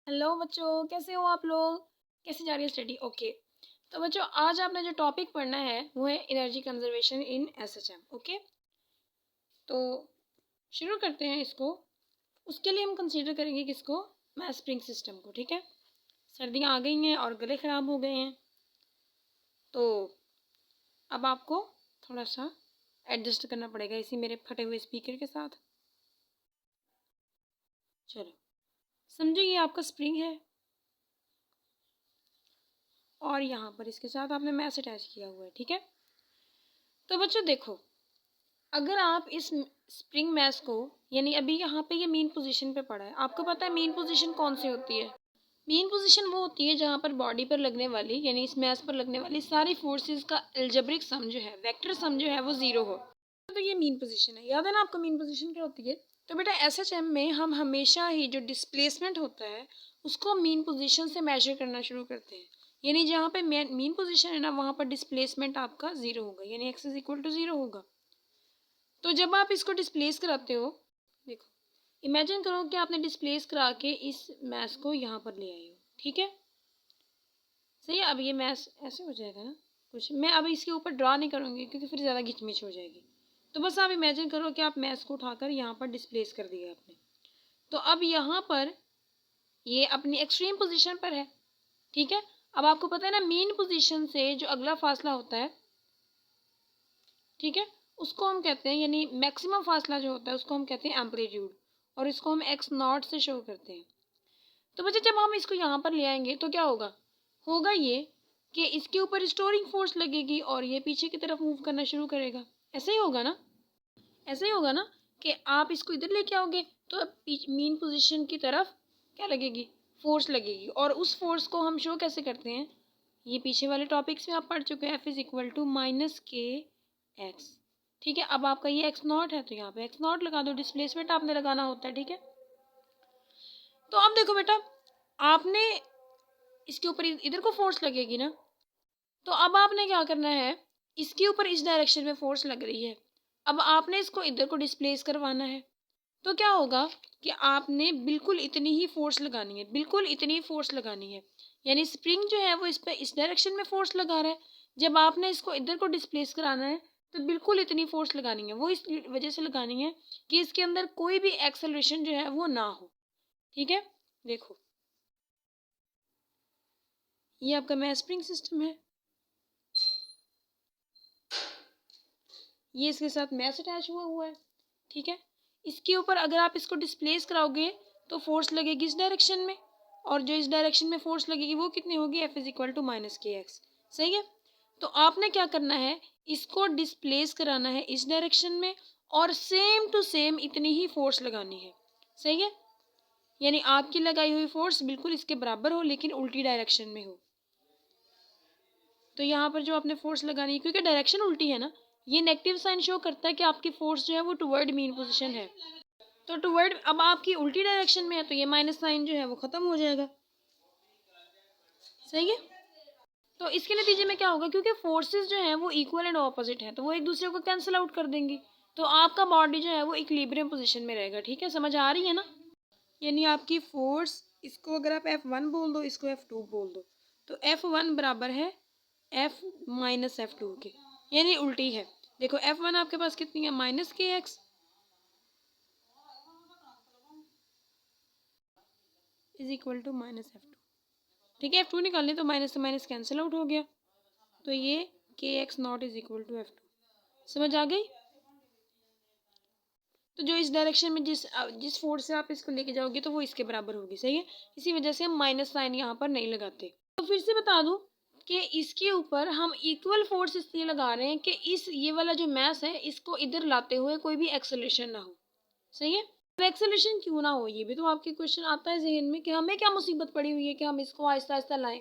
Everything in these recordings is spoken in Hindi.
हेलो बच्चों, कैसे हो आप लोग? कैसे जा रही है स्टडी? ओके। तो बच्चों, आज आपने जो टॉपिक पढ़ना है वो है energy conservation in SHM. Okay, तो शुरू करते हैं इसको। उसके लिए हम कंसीडर करेंगे किसको? मैस स्प्रिंग सिस्टम को। ठीक है, सर्दियाँ आ गई हैं और गले ख़राब हो गए हैं, तो अब आपको थोड़ा सा एडजस्ट करना पड़ेगा इसी मेरे फटे हुए स्पीकर के साथ। चलो समझो, ये आपका स्प्रिंग है और यहाँ पर इसके साथ आपने मैस अटैच किया हुआ है। ठीक है, तो बच्चों देखो, अगर आप इस स्प्रिंग मैस को, यानी अभी यहाँ पे ये मीन पोजीशन पे पड़ा है, आपको पता है मीन पोजीशन कौन सी होती है? मीन पोजीशन वो होती है जहाँ पर बॉडी पर लगने वाली, यानी इस मैस पर लगने वाली सारी फोर्सेस का एल्जेब्रिक सम जो है, वेक्टर सम जो है वो जीरो हो। तो ये मीन पोजीशन है। याद है ना आपको मीन पोजीशन क्या होती है? तो बेटा एसएचएम में हम हमेशा ही जो डिस्प्लेसमेंट होता है उसको मीन पोजीशन से मेजर करना शुरू करते हैं। यानी जहाँ पे मीन पोजीशन है ना, वहाँ पर डिस्प्लेसमेंट आपका जीरो होगा, यानी x is equal to zero होगा। तो जब आप इसको डिस्प्लेस कराते हो, देखो, इमेजिन करो कि आपने डिस्प्लेस करा के इस मैस को यहाँ पर ले आए हो। ठीक है, सही है। अब ये मैस ऐसे हो जाएगा ना, कुछ मैं अब इसके ऊपर ड्रा नहीं करूँगी क्योंकि फिर ज़्यादा घिचमिच हो जाएगी। तो बस आप इमेजिन करो कि आप मैस को उठाकर यहाँ पर डिस्प्लेस कर दिया आपने। तो अब यहाँ पर ये अपनी एक्सट्रीम पोजीशन पर है। ठीक है, अब आपको पता है ना, मीन पोजीशन से जो अगला फासला होता है, ठीक है, उसको हम कहते हैं, यानी मैक्सिमम फासला जो होता है उसको हम कहते हैं एम्पलीट्यूड, और इसको हम एक्स नॉट से शो करते हैं। तो बच्चे जब हम इसको यहाँ पर ले आएंगे तो क्या होगा? होगा ये कि इसके ऊपर रिस्टोरिंग फोर्स लगेगी और ये पीछे की तरफ मूव करना शुरू करेगा। ऐसे ही होगा ना? ऐसे ही होगा ना कि आप इसको इधर लेके आओगे तो मीन पोजीशन की तरफ क्या लगेगी? फोर्स लगेगी। और उस फोर्स को हम शो कैसे करते हैं? ये पीछे वाले टॉपिक्स में आप पढ़ चुके हैं, F is equal to minus k x. ठीक है, अब आपका ये एक्स नॉट है तो यहाँ पे एक्स नॉट लगा दो, डिस्प्लेसमेंट आपने लगाना होता है। ठीक है, तो अब देखो बेटा, आपने इसके ऊपर इधर को फोर्स लगेगी ना, तो अब आपने क्या करना है, इसके ऊपर इस डायरेक्शन में फोर्स लग रही है, अब आपने इसको इधर को डिस्प्लेस करवाना है। तो क्या होगा कि आपने बिल्कुल इतनी ही फोर्स लगानी है, बिल्कुल इतनी ही फोर्स लगानी है। यानी स्प्रिंग जो है वो इस पे इस डायरेक्शन में फोर्स लगा रहा है, जब आपने इसको इधर को डिस्प्लेस कराना है तो बिल्कुल इतनी फोर्स लगानी है। वो इस वजह से लगानी है कि इसके अंदर कोई भी एक्सेलरेशन जो है वो ना हो। ठीक है, देखो ये आपका मैस स्प्रिंग सिस्टम है, ये इसके साथ मैस अटैच हुआ है। ठीक है, इसके ऊपर अगर आप इसको डिस्प्लेस कराओगे तो फोर्स लगेगी इस डायरेक्शन में, और जो इस डायरेक्शन में फोर्स लगेगी वो कितनी होगी? F is equal to minus k x. सही है, तो आपने क्या करना है, इसको डिस्प्लेस कराना है इस डायरेक्शन में और सेम टू सेम इतनी ही फोर्स लगानी है। सही है, यानी आपकी लगाई हुई फोर्स बिल्कुल इसके बराबर हो लेकिन उल्टी डायरेक्शन में हो। तो यहाँ पर जो आपने फोर्स लगानी है, क्योंकि डायरेक्शन उल्टी है ना, ये नेगेटिव साइन शो करता है कि आपकी फोर्स जो है वो टुवर्ड मीन पोजीशन है। तो टुवर्ड, अब आपकी उल्टी डायरेक्शन में है तो ये माइनस साइन जो है वो खत्म हो जाएगा। सही है, तो इसके नतीजे में क्या होगा, क्योंकि फोर्सेस जो है वो इक्वल एंड ऑपोजिट है तो वो एक दूसरे को कैंसिल आउट कर देंगी, तो आपका बॉडी जो है वो इक्विलिब्रियम पोजीशन में रहेगा। ठीक है, समझ आ रही है ना? यानी आपकी फोर्स, इसको अगर आप F1 बोल दो, इसको F2 बोल दो, तो F1 बराबर है F माइनस F2 के, यानी उल्टी है। देखो F1 आपके पास कितनी है? Minus k x is equal to minus F2। ठीक है, F2 निकालने तो माइनस से माइनस कैंसिल आउट हो गया, तो ये k x not is equal to F2। समझ आ गई? तो जो इस डायरेक्शन में जिस फोर्स से आप इसको लेके जाओगे तो वो इसके बराबर होगी। सही है, इसी वजह से हम माइनस साइन यहाँ पर नहीं लगाते। तो फिर से बता दूं कि इसके ऊपर हम इक्वल फोर्स इसलिए लगा रहे हैं कि इस ये वाला जो मैस है इसको इधर लाते हुए कोई भी एक्सेलरेशन ना हो। सही है, तो एक्सेलरेशन क्यों ना हो, ये भी तो आपके क्वेश्चन आता है जहन में कि हमें क्या मुसीबत पड़ी हुई है कि हम इसको आहिस्ता आहिस्ता लाएं,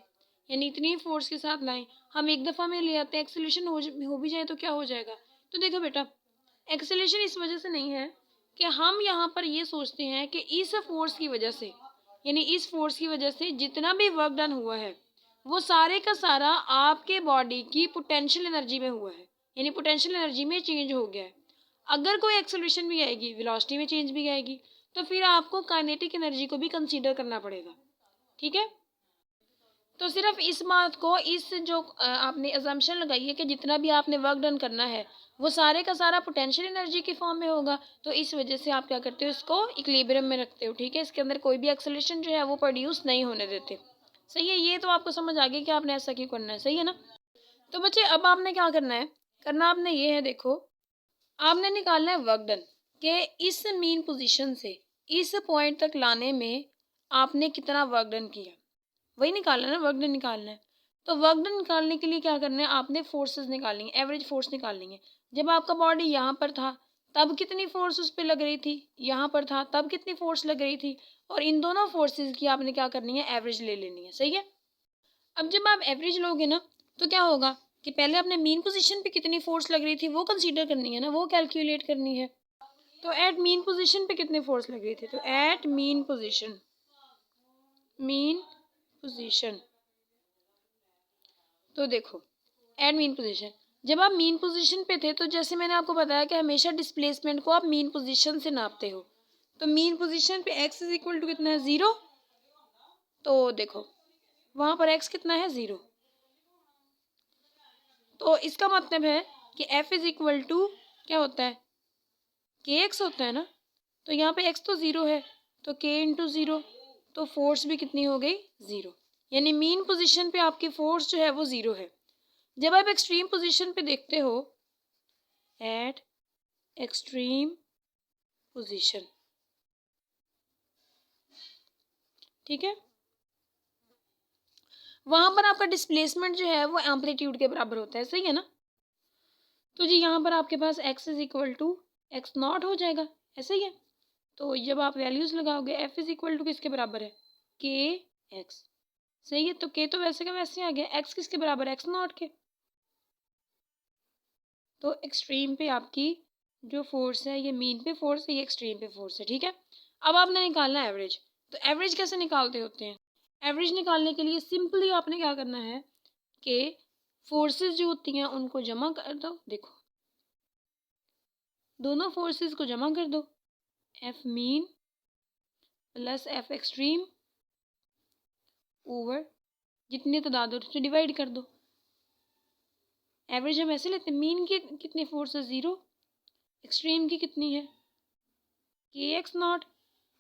यानी इतनी फोर्स के साथ लाएं। हम एक दफ़ा में ले आते हैं, एक्सेलरेशन हो भी जाए तो क्या हो जाएगा? तो देखो बेटा, एक्सेलरेशन इस वजह से नहीं है कि हम यहाँ पर ये सोचते हैं कि इस फोर्स की वजह से, यानी इस फोर्स की वजह से जितना भी वर्क डन हुआ है वो सारे का सारा आपके बॉडी की पोटेंशियल एनर्जी में हुआ है, यानी पोटेंशियल एनर्जी में चेंज हो गया है। अगर कोई एक्सेलरेशन भी आएगी, वेलोसिटी में चेंज भी आएगी, तो फिर आपको काइनेटिक एनर्जी को भी कंसीडर करना पड़ेगा। ठीक है। तो सिर्फ इस बात को, इस जो आपने अजम्पशन लगाई है कि जितना भी आपने वर्क डन करना है वो सारे का सारा पोटेंशियल एनर्जी की फॉर्म में होगा, तो इस वजह से आप क्या करते हो, इसको इक्विलिब्रियम में रखते हो। ठीक है, इसके अंदर कोई भी एक्सेलरेशन जो है वो प्रोड्यूस नहीं होने देते। सही है, ये तो आपको समझ आ गया कि आपने ऐसा क्यों करना है। सही है ना। तो बच्चे अब आपने क्या करना है, करना आपने ये है, देखो आपने निकालना है वर्क डन के इस मीन पोजीशन से इस पॉइंट तक लाने में आपने कितना वर्क डन किया, वही निकालना है ना, वर्क डन निकालना है। तो वर्क डन निकालने के लिए क्या करना है, आपने फोर्सेस निकालनी है, एवरेज फोर्स निकालनी है। जब आपका बॉडी यहाँ पर था तब कितनी फोर्स उस पर लग रही थी, यहाँ पर था तब कितनी फोर्स लग रही थी, और इन दोनों फोर्सेस की आपने क्या करनी है, एवरेज ले लेनी है। सही है। अब जब आप एवरेज लोगे ना तो क्या होगा कि पहले आपने मीन पोजीशन पे कितनी फोर्स लग रही थी वो कंसीडर करनी है ना, वो कैलकुलेट करनी है। तो एट मीन पोजीशन पे कितनी फोर्स लग रही थी, तो at mean position, mean position, तो देखो एट मीन पोजीशन, जब आप मीन पोजीशन पे थे तो जैसे मैंने आपको बताया कि हमेशा डिस्प्लेसमेंट को आप मीन पोजीशन से नापते हो। तो मीन पोजीशन पे x इज इक्वल टू कितना है, 0। तो देखो वहां पर x कितना है, 0। तो इसका मतलब है कि f इज इक्वल टू क्या होता है, kx होता है ना। तो यहाँ पे x तो 0 है, तो k इंटू 0, तो फोर्स भी कितनी हो गई, 0। यानी मीन पोजीशन पे आपकी फोर्स जो है वो 0 है। जब आप एक्सट्रीम पोजीशन पे देखते हो, एट एक्सट्रीम पोजीशन, ठीक है, वहां पर आपका डिस्प्लेसमेंट जो है वो एम्पलीट्यूड के बराबर होता है। सही है ना। तो जी यहाँ पर आपके पास x is equal to x not हो जाएगा, ऐसा ही है। तो जब आप वैल्यूज लगाओगे f इज इक्वल टू किसके बराबर है, के एक्स। सही है, तो k तो वैसे का वैसे आ गया, x किसके बराबर है, एक्स नॉट के। तो एक्सट्रीम पे आपकी जो फोर्स है ये मीन पे फोर्स है, ये एक्सट्रीम पे फोर्स है। ठीक है। अब आपने निकालना है एवरेज। तो एवरेज कैसे निकालते होते हैं, एवरेज निकालने के लिए सिंपली आपने क्या करना है कि फोर्सेस जो होती हैं उनको जमा कर दो। देखो दोनों फोर्सेस को जमा कर दो, F mean plus F extreme over जितनी तादाद हो उससे डिवाइड कर दो। एवरेज हम ऐसे लेते हैं, मीन की कितनी फोर्स है, 0, एक्सट्रीम की कितनी है, के एक्स नॉट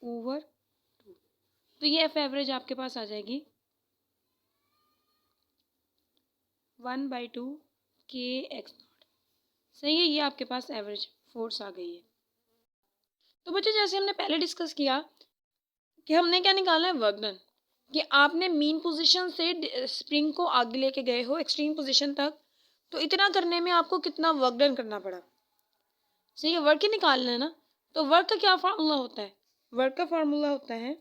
ओवर 2। तो ये एफ एवरेज आपके पास आ जाएगी 1/2 के एक्स नॉट। सही है, ये आपके पास एवरेज फोर्स आ गई है। तो बच्चों जैसे हमने पहले डिस्कस किया कि हमने क्या निकालना है, वर्क डन, कि आपने मीन पोजीशन से स्प्रिंग को आगे लेके गए हो एक्सट्रीम पोजीशन तक, तो इतना करने में आपको कितना वर्क डन करना पड़ा। सही है, वर्क ही निकालना है ना। तो वर्क का क्या फार्मूला होता है, वर्क का फार्मूला होता है,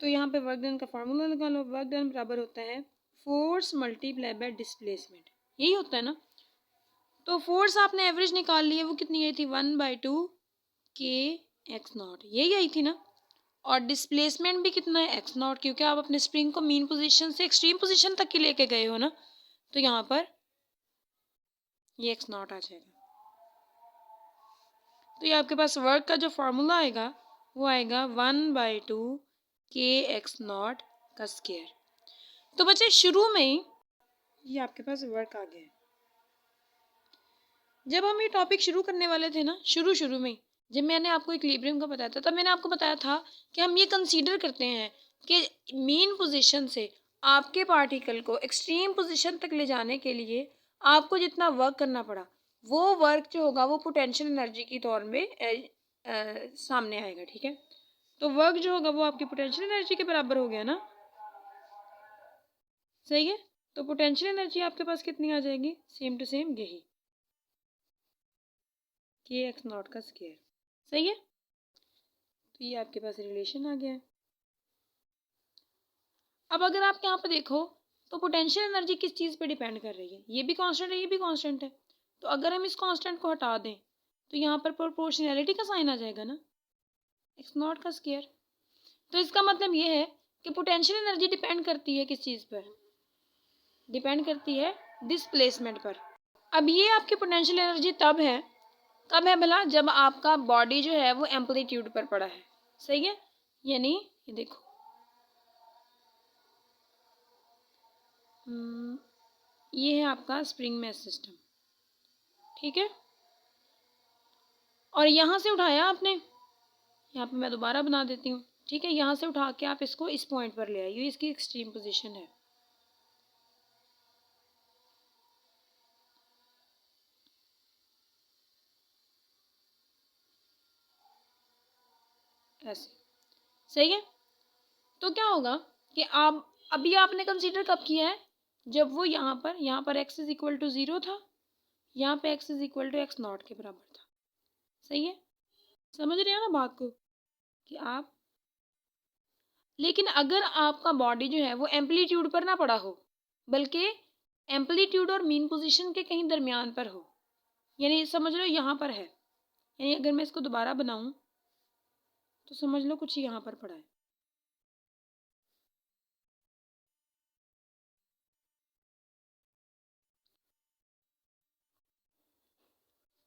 तो यहाँ पे वर्क डन का फार्मूला निकालो, वर्क डन बराबर होता है फोर्स मल्टीप्लाई बाय डिस्प्लेसमेंट, यही होता है ना। तो फोर्स आपने एवरेज निकाल ली है, वो कितनी आई थी, 1/2 के एक्स नॉट, यही आई थी ना। और डिस्प्लेसमेंट भी कितना है, एक्स नॉट, क्योंकि आप अपने स्प्रिंग को मीन पोजीशन से एक्सट्रीम पोजीशन तक की लेके गए हो ना। तो यहाँ पर ये एक्स नॉट आ जाएगा। तो ये आपके पास वर्क का जो फार्मूला आएगा वो आएगा 1/2 के एक्स नॉट का स्क्वायर। तो बच्चे शुरू में ही ये आपके पास वर्क आ गया है। जब हम ये टॉपिक शुरू करने वाले थे ना, शुरू में जब मैंने आपको इक्विलिब्रियम का बताया था, तब मैंने आपको बताया था कि हम ये कंसीडर करते हैं कि मीन पोजीशन से आपके पार्टिकल को एक्सट्रीम पोजीशन तक ले जाने के लिए आपको जितना वर्क करना पड़ा, वो वर्क जो होगा वो पोटेंशियल एनर्जी की तौर में सामने आएगा। ठीक है। तो वर्क जो होगा वो आपकी पोटेंशियल एनर्जी के बराबर हो गया ना। सही है। तो पोटेंशियल एनर्जी आपके पास कितनी आ जाएगी, सेम टू सेम यही के एक्स नॉट का स्क्वायर। सही है। तो ये आपके पास रिलेशन आ गया है। अब अगर आप यहाँ पे देखो तो पोटेंशियल एनर्जी किस चीज़ पे डिपेंड कर रही है, ये भी कांस्टेंट है, ये भी कांस्टेंट है। तो अगर हम इस कांस्टेंट को हटा दें तो यहाँ पर प्रोपोर्शनैलिटी का साइन आ जाएगा ना, एक्स नॉट का स्क्वायर। तो इसका मतलब ये है कि पोटेंशियल एनर्जी डिपेंड करती है किस चीज़ पर, डिपेंड करती है डिस्प्लेसमेंट पर। अब ये आपकी पोटेंशियल एनर्जी तब है, कब है भला, जब आपका बॉडी जो है वो एम्पलीट्यूड पर पड़ा है। सही है। यानी ये देखो ये है आपका स्प्रिंग मैस सिस्टम, ठीक है। और यहाँ से उठाया आपने, यहाँ पे मैं दोबारा बना देती हूँ, ठीक है। यहाँ से उठा के आप इसको इस पॉइंट पर ले आइए, इसकी एक्सट्रीम पोजीशन है। ऐसे, सही है। तो क्या होगा कि आप अभी आपने कंसीडर कब किया है, जब वो यहाँ पर x इज इक्वल टू 0 था, यहाँ पे x is equal to x not के बराबर था, सही है। समझ रहे हो ना बात को कि आप, लेकिन अगर आपका बॉडी जो है वो एम्पलीट्यूड पर ना पड़ा हो, बल्कि एम्पलीट्यूड और मीन पोजीशन के कहीं दरमियान पर हो, यानी समझ लो यहाँ पर है, यानी अगर मैं इसको दोबारा बनाऊं तो समझ लो कुछ यहाँ पर पड़ा है,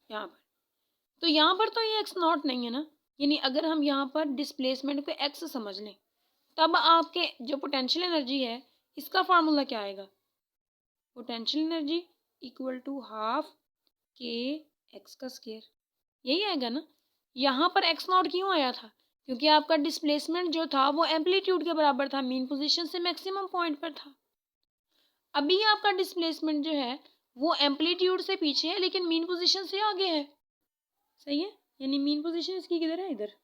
यहाँ पर। तो यहाँ पर तो ये एक्स नॉट नहीं है ना, यानी अगर हम यहाँ पर डिस्प्लेसमेंट को एक्स समझ लें, तब आपके जो पोटेंशियल एनर्जी है इसका फार्मूला क्या आएगा, potential energy equal to half k x का स्क्वायर, यही आएगा ना। यहाँ पर एक्स नॉट क्यों आया था, क्योंकि आपका डिस्प्लेसमेंट जो था वो एम्पलीट्यूड के बराबर था, मीन पोजीशन से मैक्सिमम पॉइंट पर था। अभी आपका डिस्प्लेसमेंट जो है वो एम्पलीट्यूड से पीछे है, लेकिन मीन पोजीशन से आगे है, सही है। यानी मीन पोजीशन इसकी किधर है, इधर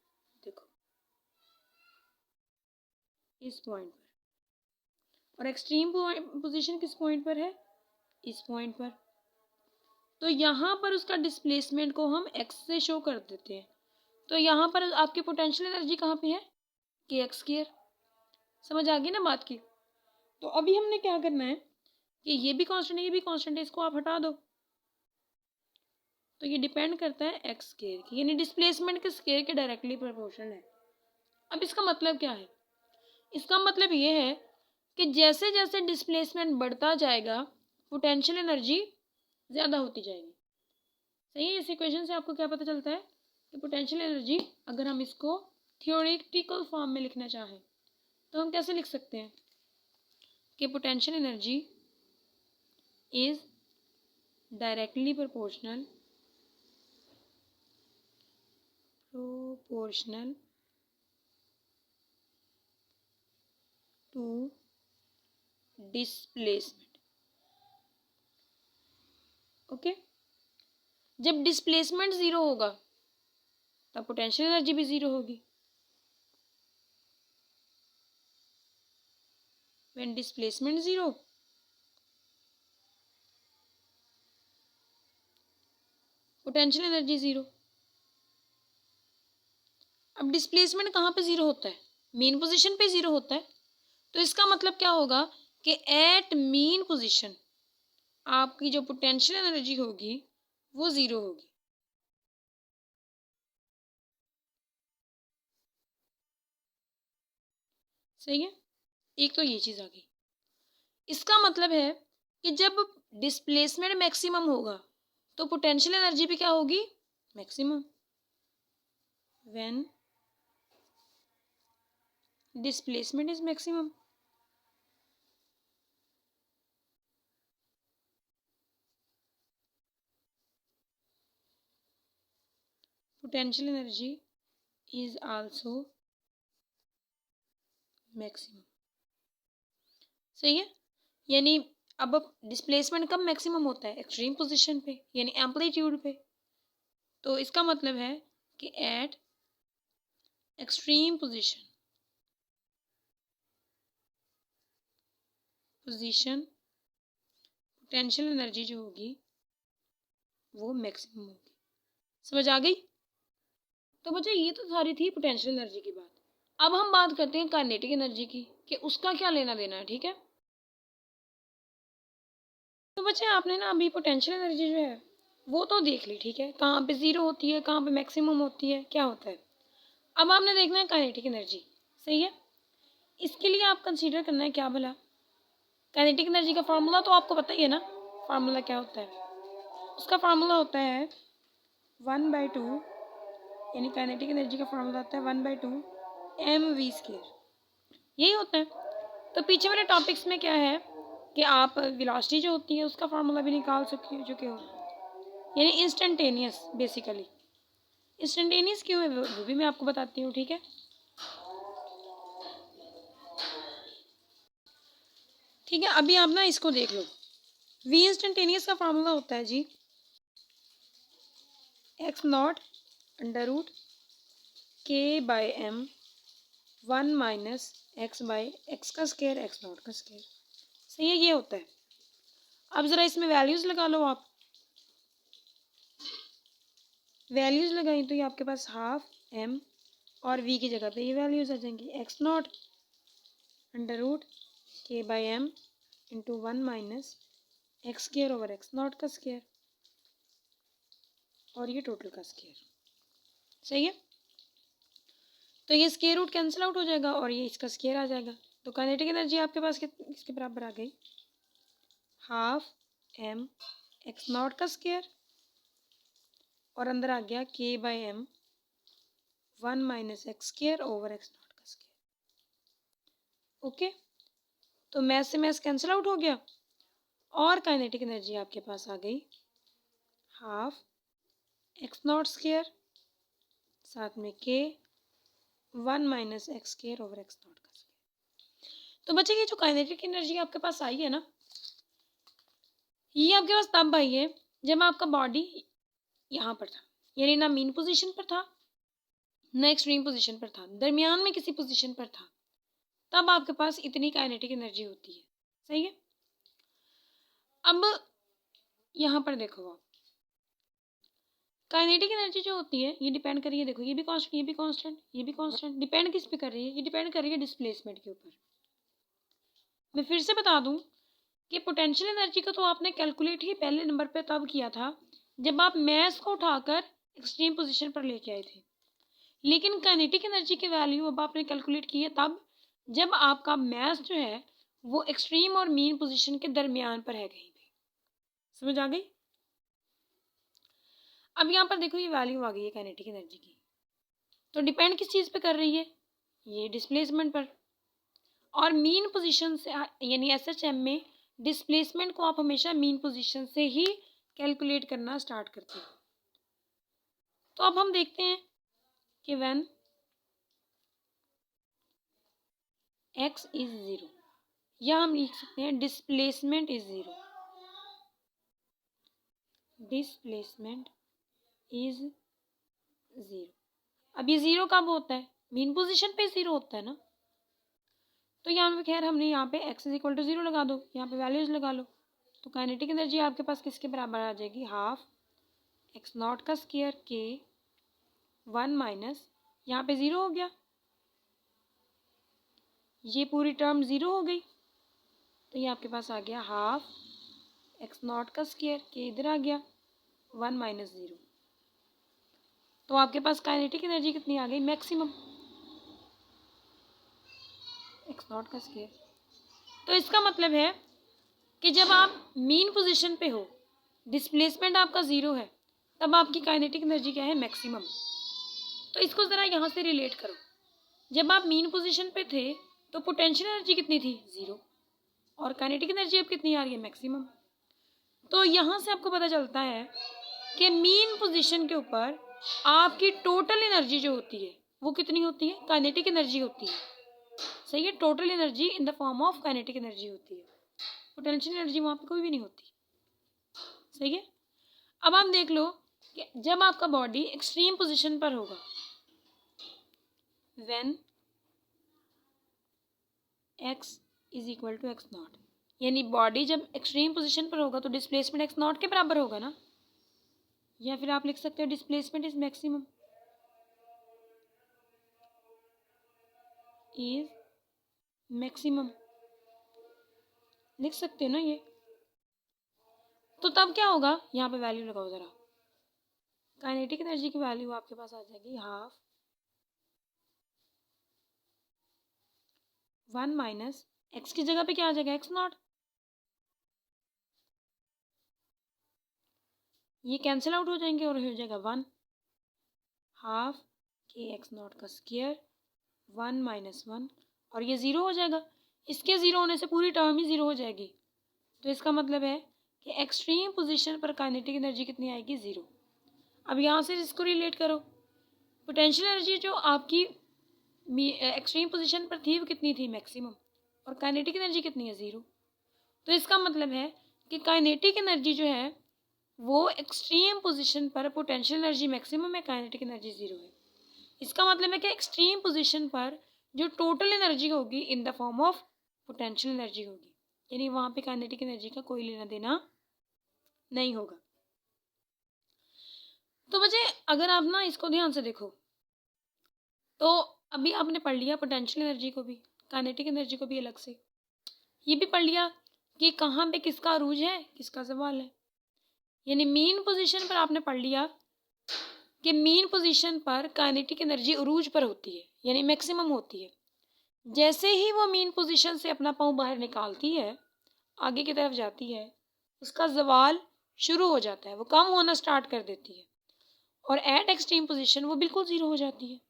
देखो, इस पॉइंट पर, और एक्सट्रीम पोजीशन किस पॉइंट पर है, इस पॉइंट पर। तो यहाँ पर उसका डिस्प्लेसमेंट को हम एक्स से शो कर देते हैं, तो यहाँ पर आपकी पोटेंशियल एनर्जी कहाँ पे है, के एक्स स्क्वायर। समझ आ गई ना बात की। तो अभी हमने क्या करना है कि ये भी कांस्टेंट है, ये भी कांस्टेंट है, इसको आप हटा दो, तो ये डिपेंड करता है एक्स स्क्वायर की, यानी डिस्प्लेसमेंट के स्क्वायर के डायरेक्टली प्रोपोर्शनल है। अब इसका मतलब क्या है, इसका मतलब ये है कि जैसे जैसे डिस्प्लेसमेंट बढ़ता जाएगा पोटेंशियल एनर्जी ज़्यादा होती जाएगी, सही है। इस इक्वेशन से आपको क्या पता चलता है कि पोटेंशियल एनर्जी, अगर हम इसको थियोरेटिकल फॉर्म में लिखना चाहें तो हम कैसे लिख सकते हैं कि potential energy is directly proportional to displacement, okay. जब डिस्प्लेसमेंट ज़ीरो होगा तब पोटेंशियल एनर्जी भी ज़ीरो होगी। When displacement zero, potential energy zero. अब डिस्प्लेसमेंट कहाँ पे ज़ीरो होता है, मेन पोजीशन पे ज़ीरो होता है, तो इसका मतलब क्या होगा कि एट मीन पोजीशन आपकी जो पोटेंशियल एनर्जी होगी वो ज़ीरो होगी, सही है। एक तो ये चीज़ आ गई। इसका मतलब है कि जब डिस्प्लेसमेंट मैक्सिमम होगा तो पोटेंशियल एनर्जी भी क्या होगी, maximum. When displacement is maximum, potential energy is also maximum, सही है। यानी अब डिस्प्लेसमेंट कब मैक्सिमम होता है, एक्सट्रीम पोजीशन पे, यानी एम्पलीट्यूड पे। तो इसका मतलब है कि eight extreme position potential energy जो होगी वो मैक्सिमम होगी। समझ आ गई। तो बच्चा ये तो सारी थी पोटेंशियल एनर्जी की बात। अब हम बात करते हैं काइनेटिक एनर्जी की, कि उसका क्या लेना देना है, ठीक है। तो बच्चे आपने ना अभी पोटेंशियल एनर्जी जो है वो तो देख ली, ठीक है, कहाँ पे ज़ीरो होती है, कहाँ पे मैक्सिमम होती है, क्या होता है। अब आपने देखना है काइनेटिक एनर्जी, सही है। इसके लिए आप कंसीडर करना है क्या भला, काइनेटिक एनर्जी का फार्मूला तो आपको पता ही है ना, फार्मूला क्या होता है। उसका फार्मूला होता है 1/2, यानी काइनेटिक एनर्जी का फार्मूला होता है 1/2 mv स्क्वायर, यही होता है। तो पीछे वाले टॉपिक्स में क्या है कि आप वेलोसिटी जो होती है उसका फार्मूला भी निकाल चुके हो, यानी इंस्टेंटेनियस। बेसिकली इंस्टेंटेनियस क्यों है वो भी मैं आपको बताती हूँ, ठीक है। ठीक है, अभी आप ना इसको देख लो। वी इंस्टेंटेनियस का फार्मूला होता है जी x not under root k by m 1 minus x by x का स्क्वायर एक्स नॉट का स्क्वायर। सही है, ये होता है। अब ज़रा इसमें वैल्यूज़ लगा लो आप। वैल्यूज़ लगाई तो ये आपके पास हाफ एम और वी की जगह पे ये वैल्यूज़ आ जाएंगी। X not under root k by m into 1 minus x square over x not का स्क्वायर और ये टोटल का स्क्वायर। सही है, तो ये स्क्वायर रूट कैंसिल आउट हो जाएगा और ये इसका स्क्वायर आ जाएगा। तो काइनेटिक एनर्जी आपके पास इसके बराबर आ गई हाफ एम एक्स नॉट का स्क्वायर और अंदर आ गया k by m 1 minus x square over x not का स्क्वायर। ओके, तो मैथ से मैथ कैंसिल आउट हो गया और काइनेटिक एनर्जी आपके पास आ गई हाफ एक्स नॉट स्क्वायर साथ में के 1 minus x square over x not का स्क्वायर। तो बच्चे ये जो काइनेटिक एनर्जी आपके पास आई है ना, ये आपके पास तब आई है जब आपका बॉडी यहाँ पर था, यानी ना मीन पोजीशन पर था ना एक्सट्रीम पोजीशन पर था, दरमियान में किसी पोजीशन पर था, तब आपके पास इतनी काइनेटिक एनर्जी होती है। सही है, अब यहाँ पर देखो आप, काइनेटिक एनर्जी जो होती है ये डिपेंड कर रही है, देखो ये भी कांस्टेंट, ये भी कांस्टेंट, ये भी कांस्टेंट। डिपेंड किस पे कर रही है? ये डिपेंड कर रही है डिस्प्लेसमेंट के ऊपर। मैं फिर से बता दूं कि पोटेंशियल एनर्जी को तो आपने कैलकुलेट ही पहले नंबर पे तब किया था जब आप मैस को उठाकर एक्सट्रीम पोजीशन पर लेके आए थे, लेकिन काइनेटिक एनर्जी की वैल्यू अब आपने कैलकुलेट की है तब जब आपका मैस जो है वो एक्सट्रीम और मीन पोजीशन के दरमियान पर है कहीं पे। समझ आ गई? अब यहाँ पर देखो ये वैल्यू आ गई है काइनेटिक एनर्जी की, तो डिपेंड किस चीज़ पे कर रही है? ये डिस्प्लेसमेंट पर। और मीन पोजीशन से यानी एसएचएम में डिस्प्लेसमेंट को आप हमेशा मीन पोजीशन से ही कैलकुलेट करना स्टार्ट करते हैं। तो अब हम देखते हैं कि व्हेन एक्स इज ज़ीरो, या हम लिख सकते हैं displacement is zero. Displacement is zero. अब ये ज़ीरो कब होता है? मीन पोजीशन पे ज़ीरो होता है ना। तो यहाँ पे खैर हमने यहाँ पे x is equal to zero लगा दो, यहाँ पे वैल्यूज लगा लो। तो काइनेटिक एनर्जी आपके पास किसके बराबर आ जाएगी? हाफ एक्स नॉट का स्क्वायर के 1 माइनस, यहाँ पे ज़ीरो हो गया, ये पूरी टर्म ज़ीरो हो गई, तो ये आपके पास आ गया हाफ एक्स नॉट का स्क्वायर के इधर आ गया 1 माइनस ज़ीरो। तो आपके पास काइनेटिक एनर्जी कितनी आ गई? मैक्सिमम एक्स नॉट का स्क्वायर। तो इसका मतलब है कि जब आप मीन पोजीशन पे हो, डिस्प्लेसमेंट आपका ज़ीरो है, तब आपकी काइनेटिक एनर्जी क्या है? मैक्सिमम। तो इसको ज़रा यहाँ से रिलेट करो। जब आप मीन पोजीशन पे थे तो पोटेंशियल एनर्जी कितनी थी? ज़ीरो। और काइनेटिक एनर्जी अब कितनी आ रही है? मैक्सिमम। तो यहाँ से आपको पता चलता है कि मीन पोजीशन के ऊपर आपकी टोटल एनर्जी जो होती है वो कितनी होती है? काइनेटिक एनर्जी होती है। सही है, total energy in the form of kinetic energy होती है। पोटेंशियल एनर्जी वहाँ पे कोई भी नहीं होती। सही है, अब आप देख लो कि जब आपका बॉडी एक्सट्रीम पोजीशन पर होगा, when x is equal to x not, यानी बॉडी जब एक्सट्रीम पोजीशन पर होगा तो डिस्प्लेसमेंट एक्स नॉट के बराबर होगा ना, या फिर आप लिख सकते हो displacement is maximum, is maximum लिख सकते हो ना ये। तो तब क्या होगा? यहाँ पे वैल्यू लगाओ ज़रा। काइनेटिक एनर्जी की वैल्यू आपके पास आ जाएगी हाफ 1 माइनस एक्स की जगह पे क्या आ जाएगा? X not. ये कैंसिल आउट हो जाएंगे और हो जाएगा 1 हाफ के एक्स नॉट का स्क्वायर 1 माइनस 1, और ये ज़ीरो हो जाएगा। इसके ज़ीरो होने से पूरी टर्म ही ज़ीरो हो जाएगी। तो इसका मतलब है कि एक्सट्रीम पोजीशन पर काइनेटिक एनर्जी कितनी आएगी, 0। अब यहाँ से इसको रिलेट करो, पोटेंशियल एनर्जी जो आपकी एक्सट्रीम पोजीशन पर थी वो कितनी थी, मैक्सिमम, और काइनेटिक एनर्जी कितनी है, 0। तो इसका मतलब है कि काइनेटिक एनर्जी जो है वो एक्सट्रीम पोजीशन पर पोटेंशियल एनर्जी मैक्सिमम है, काइनेटिक एनर्जी 0 है। इसका मतलब है कि एक्सट्रीम पोजीशन पर जो टोटल एनर्जी होगी in the form of potential energy होगी, यानी वहाँ पे काइनेटिक एनर्जी का कोई लेना देना नहीं होगा। तो बच्चे अगर आप ना इसको ध्यान से देखो तो अभी आपने पढ़ लिया पोटेंशियल एनर्जी को भी, काइनेटिक एनर्जी को भी अलग से, ये भी पढ़ लिया कि कहाँ पे किसका अरूज है, किसका ज़वाल है। यानी मीन पोजीशन पर आपने पढ़ लिया कि मीन पोजीशन पर काइनेटिक एनर्जी अरूज पर होती है, यानी मैक्सिमम होती है। जैसे ही वो मीन पोजीशन से अपना पाँव बाहर निकालती है, आगे की तरफ जाती है, उसका ज़वाल शुरू हो जाता है, वो कम होना स्टार्ट कर देती है, और एट एक्सट्रीम पोजीशन वो बिल्कुल 0 हो जाती है।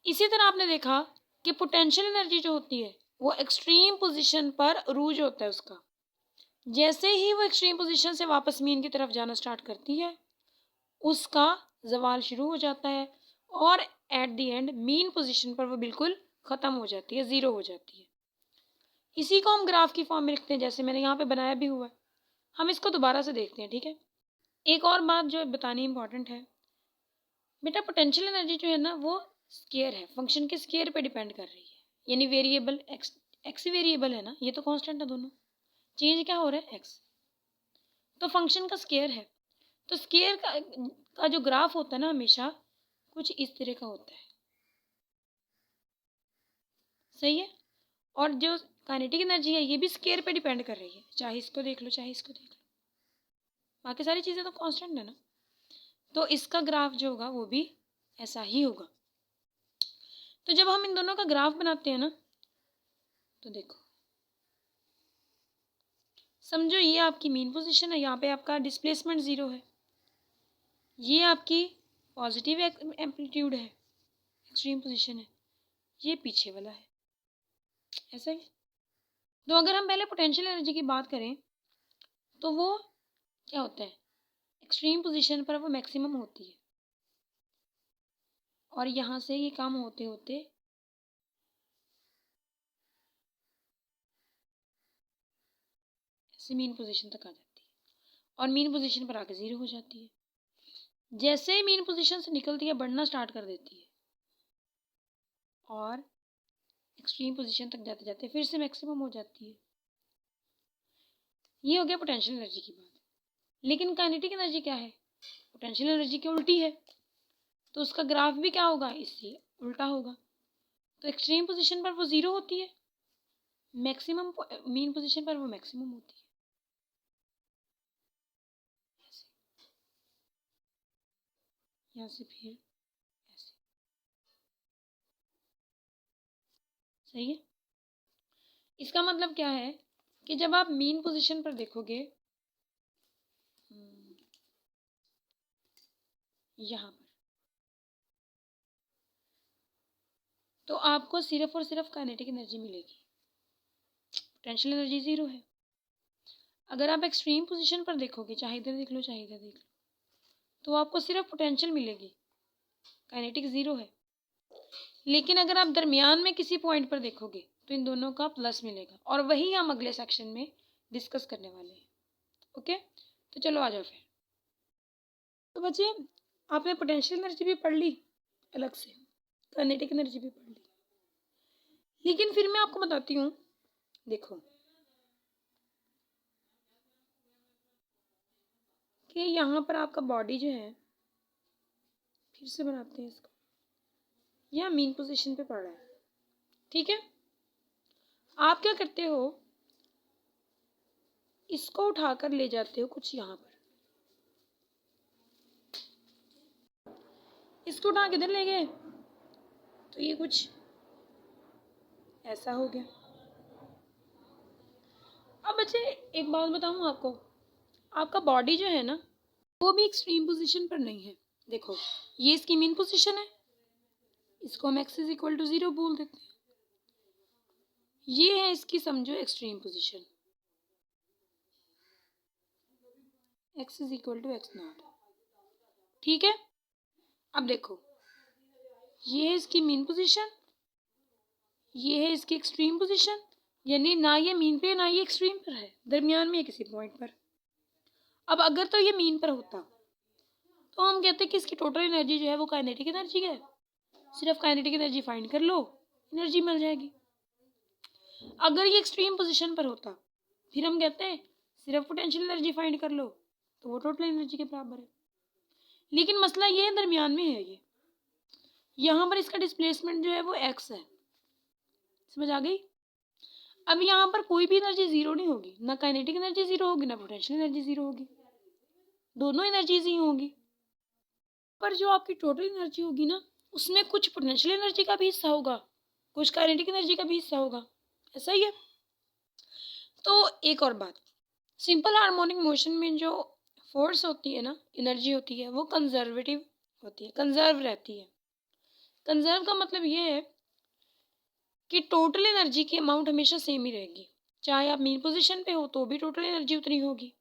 इसी तरह आपने देखा कि पोटेंशियल एनर्जी जो होती है वो एक्सट्रीम पोजीशन पर अरूज होता है उसका। जैसे ही वो एक्सट्रीम पोजीशन से वापस मीन की तरफ जाना स्टार्ट करती है, उसका ज़वाल शुरू हो जाता है, और at the end mean position पर वो बिल्कुल ख़त्म हो जाती है, 0 हो जाती है। इसी को हम ग्राफ की फॉर्म में लिखते हैं, जैसे मैंने यहाँ पे बनाया भी हुआ है। हम इसको दोबारा से देखते हैं, ठीक है। एक और बात जो बतानी इंपॉर्टेंट है बेटा, पोटेंशियल एनर्जी जो है ना वो स्केयर है, फंक्शन के स्केयर पे डिपेंड कर रही है, यानी वेरिएबल एक्स वेरिएबल है ना, ये तो कांस्टेंट है दोनों, चेंज क्या हो रहा है, एक्स, तो फंक्शन का स्केयर है। तो स्केयर का जो ग्राफ होता है ना हमेशा कुछ इस तरह का होता है, सही है। और जो काइनेटिक एनर्जी है ये भी स्केयर पे डिपेंड कर रही है, चाहे इसको देख लो चाहे इसको देख लो, बाकी सारी चीज़ें तो कांस्टेंट है ना। तो इसका ग्राफ जो होगा वो भी ऐसा ही होगा। तो जब हम इन दोनों का ग्राफ बनाते हैं ना, तो देखो समझो ये आपकी मीन पोजीशन है, यहाँ पे आपका डिस्प्लेसमेंट 0 है, ये आपकी पॉजिटिव एम्पलीट्यूड है, एक्सट्रीम पोजीशन है, ये पीछे वाला है, ऐसा ही। तो अगर हम पहले पोटेंशियल एनर्जी की बात करें तो वो क्या होता है, एक्सट्रीम पोजीशन पर वो मैक्सिमम होती है, और यहाँ से ये कम होते होते ऐसे मीन पोजीशन तक आ जाती है, और मीन पोजीशन पर आके 0 हो जाती है। जैसे ही मीन पोजीशन से निकलती है बढ़ना स्टार्ट कर देती है, और एक्सट्रीम पोजीशन तक जाते जाते फिर से मैक्सिमम हो जाती है। ये हो गया पोटेंशियल एनर्जी की बात। लेकिन काइनेटिक एनर्जी क्या है, पोटेंशियल एनर्जी की उल्टी है, तो उसका ग्राफ भी क्या होगा, इससे उल्टा होगा। तो एक्सट्रीम पोजीशन पर वो 0 होती है, मैक्सिमम मीन पोजीशन पर वो मैक्सिमम होती है। यहाँ से फिर ऐसे, सही है। इसका मतलब क्या है कि जब आप मीन पोजीशन पर देखोगे, यहाँ पर, तो आपको सिर्फ और सिर्फ काइनेटिक एनर्जी मिलेगी, पोटेंशियल एनर्जी 0 है। अगर आप एक्सट्रीम पोजीशन पर देखोगे, चाहे इधर देख लो चाहे इधर देख लो, तो आपको सिर्फ पोटेंशियल मिलेगी, काइनेटिक 0 है। लेकिन अगर आप दरमियान में किसी पॉइंट पर देखोगे तो इन दोनों का प्लस मिलेगा, और वही हम अगले सेक्शन में डिस्कस करने वाले हैं। ओके, तो चलो आ जाओ फिर। तो बच्चे आपने पोटेंशियल एनर्जी भी पढ़ ली अलग से, काइनेटिक एनर्जी भी पढ़ ली, लेकिन फिर मैं आपको बताती हूँ, देखो कि यहाँ पर आपका बॉडी जो है, फिर से बनाते हैं इसको, यह मीन पोजीशन पे पड़ रहा है, ठीक है। आप क्या करते हो, इसको उठाकर ले जाते हो कुछ यहाँ पर, इसको उठा किधर ले गए, तो ये कुछ ऐसा हो गया। अब बच्चे एक बात बताऊँ आपको, आपका बॉडी जो है ना वो भी एक्सट्रीम पोजीशन पर नहीं है। देखो ये इसकी मीन पोजीशन है, इसको हम x इज इक्वल टू 0 बोल देते हैं, ये है इसकी समझो extreme position, x is equal to x not. ठीक है, अब देखो ये है इसकी मीन पोजीशन, ये है इसकी एक्सट्रीम पोजीशन, यानी ना ये मीन पे ना ये एक्सट्रीम पर है, दरमियान में है किसी पॉइंट पर। अब अगर तो ये मीन पर होता तो हम कहते हैं कि इसकी टोटल एनर्जी जो है वो काइनेटिक एनर्जी है, सिर्फ काइनेटिक एनर्जी फाइंड कर लो, एनर्जी मिल जाएगी। अगर ये एक्सट्रीम पोजीशन पर होता फिर हम कहते हैं सिर्फ पोटेंशियल एनर्जी फाइंड कर लो, तो वो टोटल एनर्जी के बराबर है। लेकिन मसला ये है दरमियान में है, ये यहाँ पर इसका डिस्प्लेसमेंट जो है वो एक्स है, समझ आ गई। अब यहाँ पर कोई भी एनर्जी जीरो नहीं होगी, ना काइनेटिक एनर्जी जीरो होगी ना पोटेंशियल एनर्जी जीरो होगी, दोनों एनर्जीज ही होंगी। पर जो आपकी टोटल एनर्जी होगी ना उसमें कुछ पोटेंशियल एनर्जी का भी हिस्सा होगा, कुछ काइनेटिक एनर्जी का भी हिस्सा होगा, ऐसा ही है। तो एक और बात, सिंपल हार्मोनिक मोशन में जो फोर्स होती है ना, एनर्जी होती है, वो कंजर्वेटिव होती है, कंजर्व रहती है। कंजर्व का मतलब ये है कि टोटल एनर्जी की अमाउंट हमेशा सेम ही रहेगी, चाहे आप मीन पोजीशन पे हो तो भी टोटल एनर्जी उतनी होगी,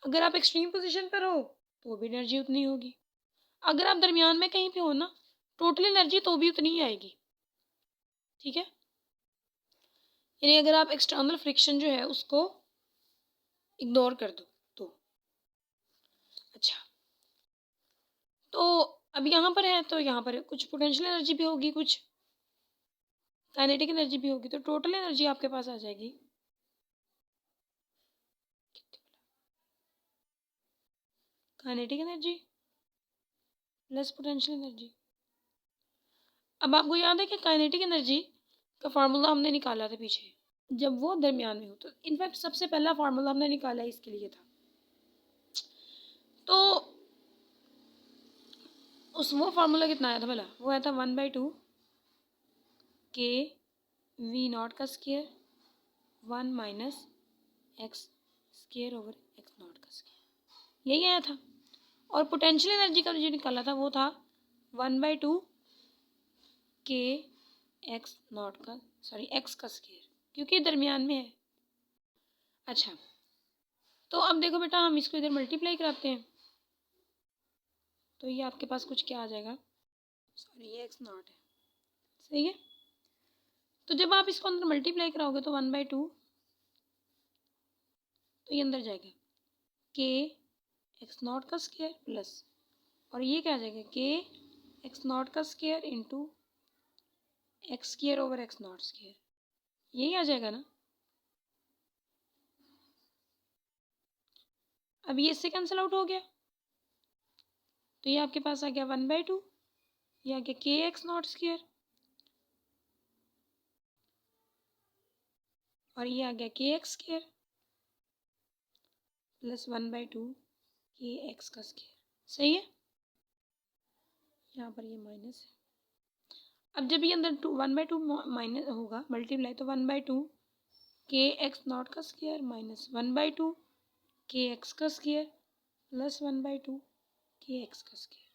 अगर आप एक्सट्रीम पोजीशन पर हो तो भी एनर्जी उतनी होगी, अगर आप दरमियान में कहीं पे हो ना टोटल एनर्जी तो भी उतनी ही आएगी। ठीक है, यानी अगर आप एक्सटर्नल फ्रिक्शन जो है उसको इग्नोर कर दो तो। अच्छा, तो अब यहाँ पर है तो यहाँ पर कुछ पोटेंशियल एनर्जी भी होगी, कुछ काइनेटिक एनर्जी भी होगी, तो टोटल एनर्जी आपके पास आ जाएगी kinetic energy plus potential energy. अब आपको याद है कि काइनेटिक एनर्जी का फार्मूला हमने निकाला था पीछे जब वो दरमियान में हो, तो इनफैक्ट सबसे पहला फार्मूला हमने निकाला इसके लिए था, तो उस वो फार्मूला कितना आया था भला, वो आया था 1/2 के वी नॉट का square 1 minus x square over x not का स्क्वायर, यही आया था। और पोटेंशियल एनर्जी का जो निकाला था वो था 1/2 के एक्स नॉट का एक्स का स्क्वायर, क्योंकि दरमियान में है। अच्छा, तो अब देखो बेटा हम इसको इधर मल्टीप्लाई कराते हैं, तो ये आपके पास कुछ क्या आ जाएगा, ये एक्स नॉट है, सही है। तो जब आप इसको अंदर मल्टीप्लाई कराओगे तो 1/2, तो ये अंदर जाएगा के एक्स नॉट का स्क्वायर प्लस, और ये क्या आ जाएगा के एक्स नॉट का square into x square over x not square, यही आ जाएगा ना। अब ये इससे कैंसिल आउट हो गया, तो ये आपके पास आ गया 1/2, ये आ गया के एक्स नॉट स्क्वायर, और ये आ गया के एक्स स्क्वायर प्लस 1/2 के एक्स का स्क्वायर, सही है। यहाँ पर ये माइनस है, अब जब ये अंदर 1/2 माइनस होगा मल्टीप्लाई, तो 1/2 के एक्स नॉट का स्क्वायर माइनस 1/2 के एक्स का स्क्वायर प्लस 1/2 के एक्स का स्क्वायर,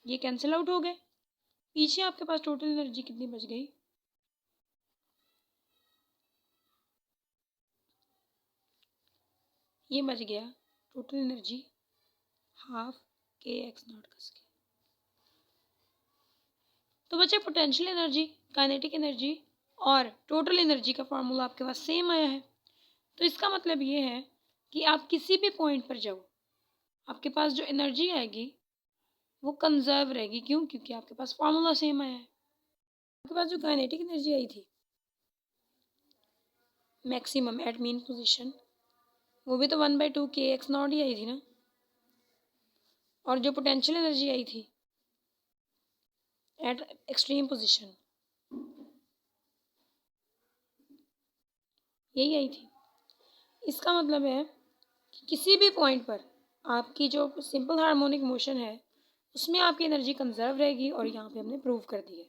ये कैंसिल आउट हो गए। पीछे आपके पास टोटल एनर्जी कितनी बच गई, ये बच गया total energy half k x not का स्क्वायर। तो बच्चे पोटेंशियल एनर्जी, काइनेटिक एनर्जी और टोटल एनर्जी का फार्मूला आपके पास सेम आया है, तो इसका मतलब ये है कि आप किसी भी पॉइंट पर जाओ आपके पास जो एनर्जी आएगी वो कंजर्व रहेगी, क्यों, क्योंकि आपके पास फार्मूला सेम आया है। आपके पास जो काइनेटिक एनर्जी आई थी मैक्सिमम एट मीन पोजीशन, वो भी तो 1/2 के एक्स नॉट ही आई थी ना, और जो पोटेंशियल एनर्जी आई थी एट एक्सट्रीम पोजीशन यही आई थी। इसका मतलब है कि किसी भी पॉइंट पर आपकी जो सिंपल हार्मोनिक मोशन है उसमें आपकी एनर्जी कंजर्व रहेगी, और यहाँ पे हमने प्रूव कर दिया।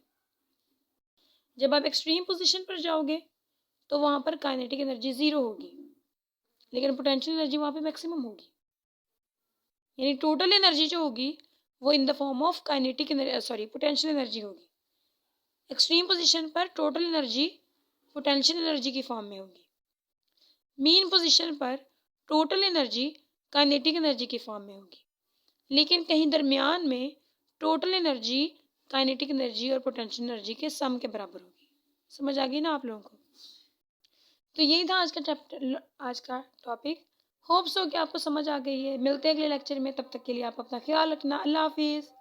जब आप एक्सट्रीम पोजीशन पर जाओगे तो वहाँ पर काइनेटिक एनर्जी ज़ीरो होगी, लेकिन पोटेंशियल एनर्जी वहाँ पे मैक्सिमम होगी, यानी टोटल एनर्जी जो होगी वो in the form of kinetic potential energy होगी। एक्सट्रीम पोजीशन पर टोटल एनर्जी पोटेंशियल एनर्जी की फॉर्म में होगी, मीन पोजीशन पर टोटल एनर्जी काइनेटिक एनर्जी की फॉर्म में होगी, लेकिन कहीं दरमियान में टोटल एनर्जी काइनेटिक एनर्जी और पोटेंशियल एनर्जी के सम के बराबर होगी। समझ आ गई ना आप लोगों को? तो यही था आज का चैप्टर, आज का टॉपिक। होप्स हो कि आपको समझ आ गई है। मिलते हैं अगले लेक्चर में, तब तक के लिए आप अपना ख्याल रखना। अल्लाह हाफिज़।